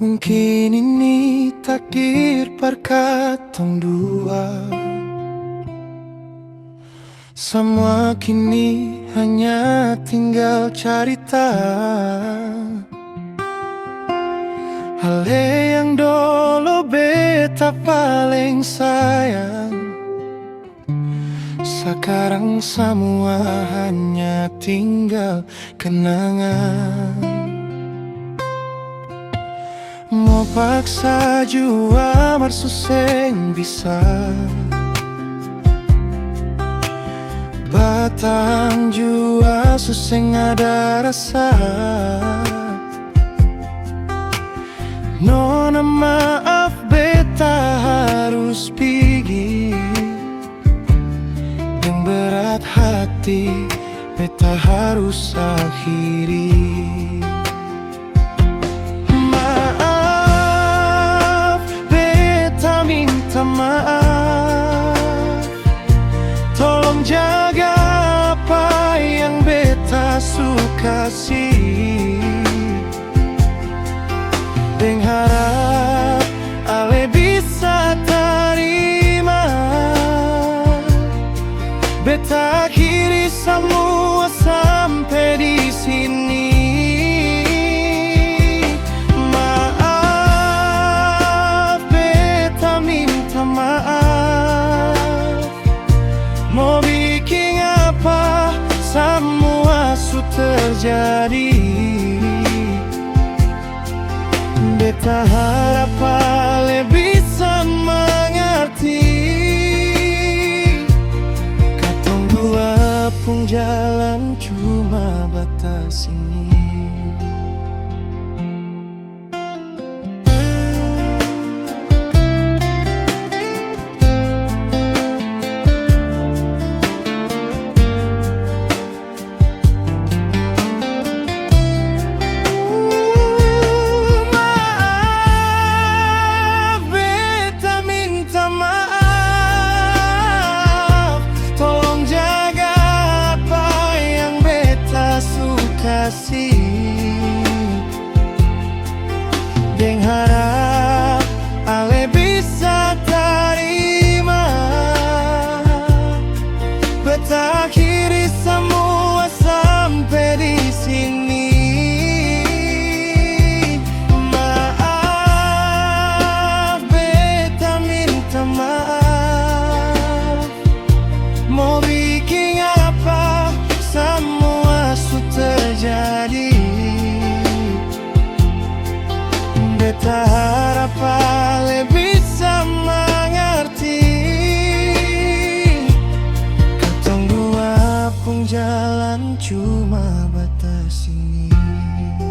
Mungkin ini takdir berkatong dua. Semua kini hanya tinggal cerita. Hal yang dulu beta paling sayang, sekarang semua hanya tinggal kenangan. Mau paksa jua marsuseng bisa, batang jua suseng ada rasa. Nona maaf beta harus pergi, yang berat hati beta harus akhiri. Maaf, beta minta maaf. Tolong jaga apa yang beta suka sih. Deng harap ale bisa terima, beta akhiri semua sampai di sini. Maaf, beta minta maaf. Mau bikin apa, semua sudah terjadi. Beta harap ale bisa mengerti, katong dua pun jalan cuma batas ini. Deng harap ale bisa terima, beta akhiri semua sampai di sini. Maaf, beta minta maaf. Mau bikin apa, semua sudah terjadi. Beta harap ale bisa mengerti, katong dua pun jalan cuma batas ini.